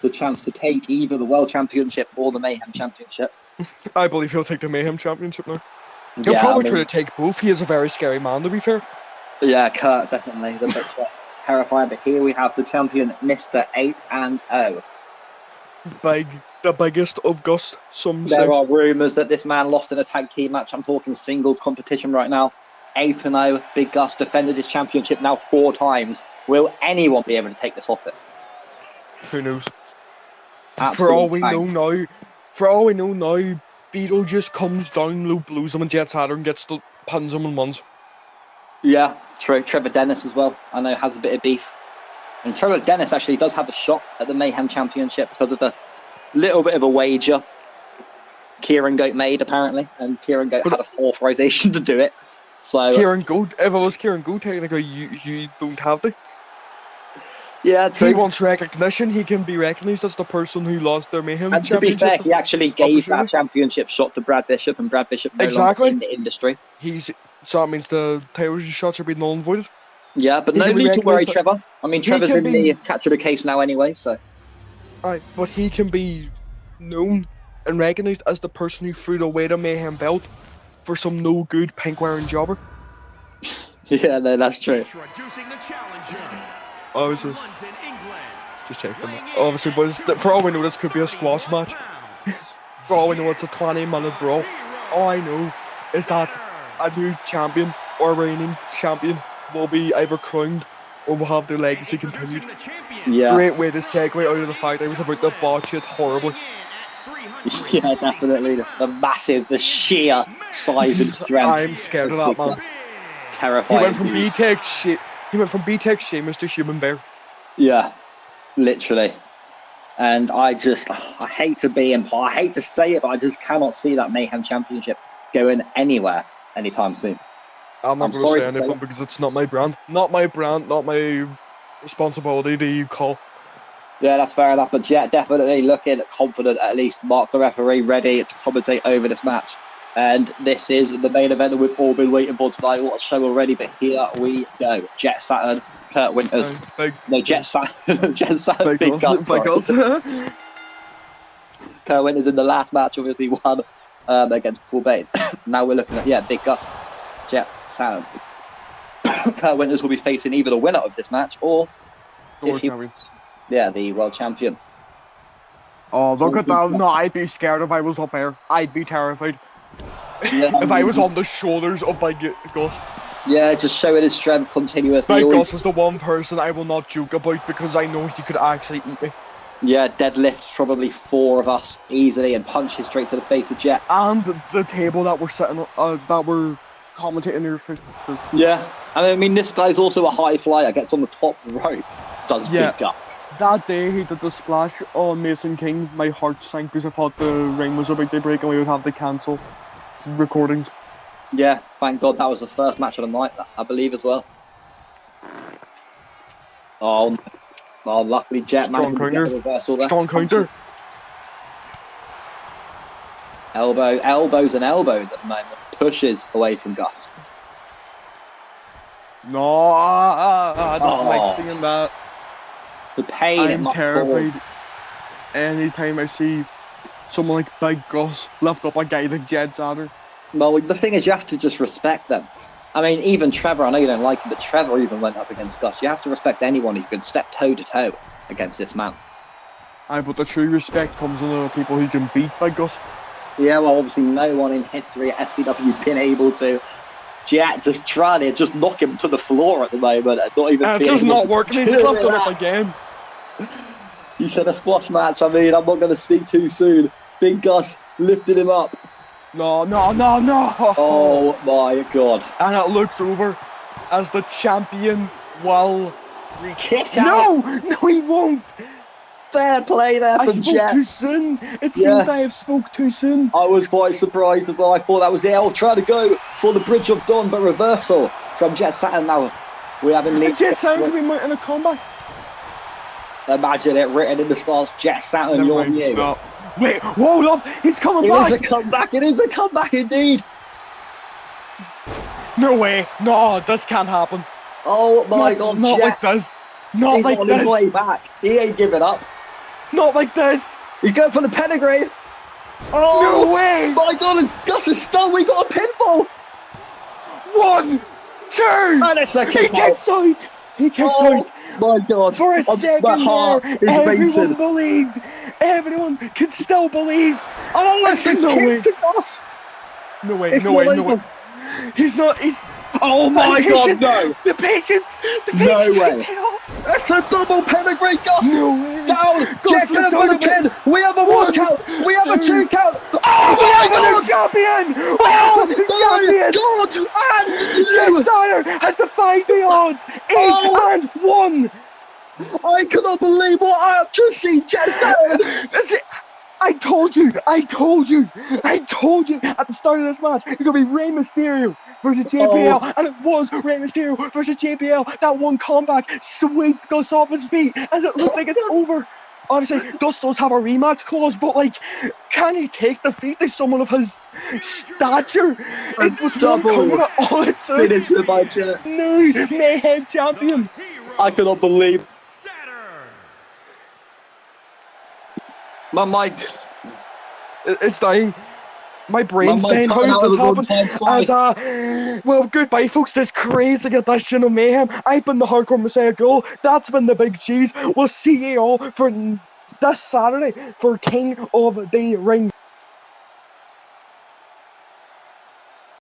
A: the chance to take either the World Championship or the Mayhem Championship.
B: I believe he'll take the Mayhem Championship now. He'll probably try to take both. He is a very scary man, to be fair.
A: Yeah, Kurt, definitely. That's terrifying. But here we have the champion, Mr. 8-0.
B: The biggest of Gus, some say.
A: There are rumours that this man lost in a tag team match. I'm talking singles competition right now. 8-0. Big Gus defended his championship now 4 times. Will anyone be able to take this off it?
B: Who knows?
A: Absolute
B: For all we
A: tank.
B: know now, Beetle just comes down, low blows him, and Jet Saturn gets the pins him and wins.
A: Yeah, true. Trevor Dennis as well, I know, has a bit of beef. And Trevor Dennis actually does have a shot at the Mayhem Championship because of a little bit of a wager Kieran Goat made, apparently. And Kieran Goat had authorization to do it. So
B: Kieran Goat, if it was Kieran Goat, technically you don't have to.
A: yeah,
B: He wants recognition. He can be recognised as the person who lost their Mayhem
A: and to be
B: Championship.
A: fair, he actually gave that championship shot to Brad Bishop, and Brad Bishop no longer in the industry.
B: So that means the title shots are being null and voided.
A: Yeah, but no need to worry, Trevor. I mean, Trevor's in the catch of the case now anyway, so.
B: Aye, but he can be known and recognised as the person who threw away the Mayhem belt for some no good pink wearing jobber.
A: Yeah, no, that's true.
C: Introducing the challenger.
B: Obviously.
C: London, England.
B: Just check them out. Obviously, but for all we know, this could be a squash match. For all we know, it's a 20-minute brawl. All I know is that a new champion or reigning champion will be either crowned or will have their legacy continued.
A: Yeah.
B: Great way to segue out of the fact I was about to botch it horribly.
A: Yeah, definitely. The sheer size and strength.
B: I'm scared of that man.
A: Terrifying.
B: He went from B-Tech Sheamus to Human Bear.
A: Yeah, literally. And I hate to be I hate to say it, but I just cannot see that Mayhem Championship going anywhere anytime soon.
B: I'm not going to say anything because it's not my brand. Not my brand, not my responsibility to call.
A: Yeah, that's fair enough. But Jet definitely looking confident, at least. Mark the referee ready to commentate over this match. And this is the main event that we've all been waiting for tonight. What a show already, but here we go. Jet Saturn, Kurt Winters. Jet Saturn, Big Gus. Kurt Winters in the last match obviously won against Paul Payne. Now we're looking at, Big Gus, Jet Saturn. Kurt Winters will be facing either the winner of this match or
B: The
A: if
B: world
A: he
B: champion.
A: wins, yeah, the world champion.
B: Oh, look at that. No, I'd be scared if I was up there. I'd be terrified.
A: Yeah,
B: If I was on the shoulders of Big Gus.
A: yeah, just showing his strength continuously.
B: Big
A: Always-
B: Gus is the one person I will not joke about because I know he could actually eat me.
A: Yeah, deadlift probably 4 of us easily and punches straight to the face of Jet.
B: And the table that we're sitting on, that we're commentating here.
A: Yeah, I mean, this guy's also a high flyer, gets on the top rope, does
B: Yeah.
A: big guts.
B: That day he did the splash on Mason King, my heart sank because I thought the ring was about to break and we would have to cancel recordings.
A: Yeah, thank God that was the first match of the night, I believe, as well. Oh, luckily Jet
B: Strong
A: managed to get
B: counter.
A: the reversal there.
B: Strong counter.
A: Elbows and elbows at the moment. Pushes away from Gus.
B: No, I don't like
A: Oh.
B: seeing that.
A: The pain it
B: I'm
A: must
B: terrified
A: cause.
B: anytime I see someone like Big Gus lift up a guy like Jed Satter.
A: Well, the thing is, you have to just respect them. I mean, even Trevor, I know you don't like him, but Trevor even went up against Gus. You have to respect anyone who can step toe-to-toe against this man.
B: But the true respect comes in the people who can beat Big Gus.
A: Yeah, well, obviously no one in history at SCW been able to. Jet just trying to just knock him to the floor at the moment and not even
B: It's
A: being
B: just
A: able
B: not
A: to
B: working. He's
A: do
B: lifting
A: that.
B: up again.
A: You said a squash match. I mean, I'm not going to speak too soon. Big Gus lifted him up.
B: No.
A: Oh my God.
B: And it looks over as the champion will...
A: Kick out.
B: No, he won't.
A: Fair play there
B: I
A: from
B: spoke
A: Jet.
B: too soon. It
A: Yeah.
B: seems I have spoke too soon.
A: I was quite surprised as well. I thought that was it. I was trying to go for the Bridge of Dawn, but reversal from Jet Saturn now. We haven't
B: And
A: leaked.
B: Jet Saturn could be mounting a comeback.
A: Imagine it written in the stars. Jet Saturn,
B: Never
A: you're
B: mind.
A: new.
B: No. Wait, whoa, love, he's coming
A: It is
B: back.
A: a comeback. It is a comeback indeed.
B: No way. No, this can't happen.
A: Oh my God,
B: Not
A: Jet.
B: like this. Not
A: He's
B: like
A: on his
B: this.
A: way back. He ain't giving up.
B: Not like this.
A: He's going for the pedigree.
B: No
A: Oh
B: way.
A: my God, and Gus is stunned. We got a pinfall.
B: 1, 2.
A: And it's a
B: He
A: kick out.
B: kicks out. He kicks
A: Oh
B: out.
A: my God.
B: For a
A: My
B: second
A: heart
B: there,
A: is
B: everyone
A: racing.
B: believed. Everyone could still believe. Oh,
A: That's a
B: no way.
A: kick to Gus.
B: No way.
A: It's
B: No
A: not
B: way. No
A: over.
B: way. He's not. He's.
A: Oh my
B: the
A: God,
B: patience,
A: no.
B: The patience. The
A: No
B: patience.
A: way. That's a double pedigree, Gus.
B: No way.
A: Down.
B: Gus
A: Jet going
B: gets
A: for
B: out
A: the
B: of it.
A: pin. We have a 1 count. We have a 2 count. Oh
B: We
A: my
B: have a new
A: God.
B: champion. We
A: Oh
B: have a new
A: my
B: champion.
A: God. And
B: Jet
A: you.
B: Saturn has defied the odds. 8
A: Oh.
B: and 1.
A: I cannot believe what I have just seen. Jet Saturn.
B: That's it. I told you at the start of this match, it's going to be Rey Mysterio versus JBL, and it was Rey Mysterio versus JBL. That one comeback swept Gus off his feet, as it looks like it's over. Obviously, Gus does have a rematch clause, but like, can he take defeat to someone of his stature? It was one
A: double
B: comeback all it took.
A: Finished by Jet.
B: New Mayhem champion.
A: I cannot believe.
C: Saturn.
A: My mic.
B: It's dying. My brain's
A: My
B: dying.
A: coming
B: How
A: out
B: has
A: of
B: this
A: the
B: happened?
A: wrong side.
B: Well, goodbye, folks. This crazy edition of Mayhem. I've been the Hardcore Messiah Goal. That's been the Big Cheese. We'll see you all for this Saturday for King of the Ring.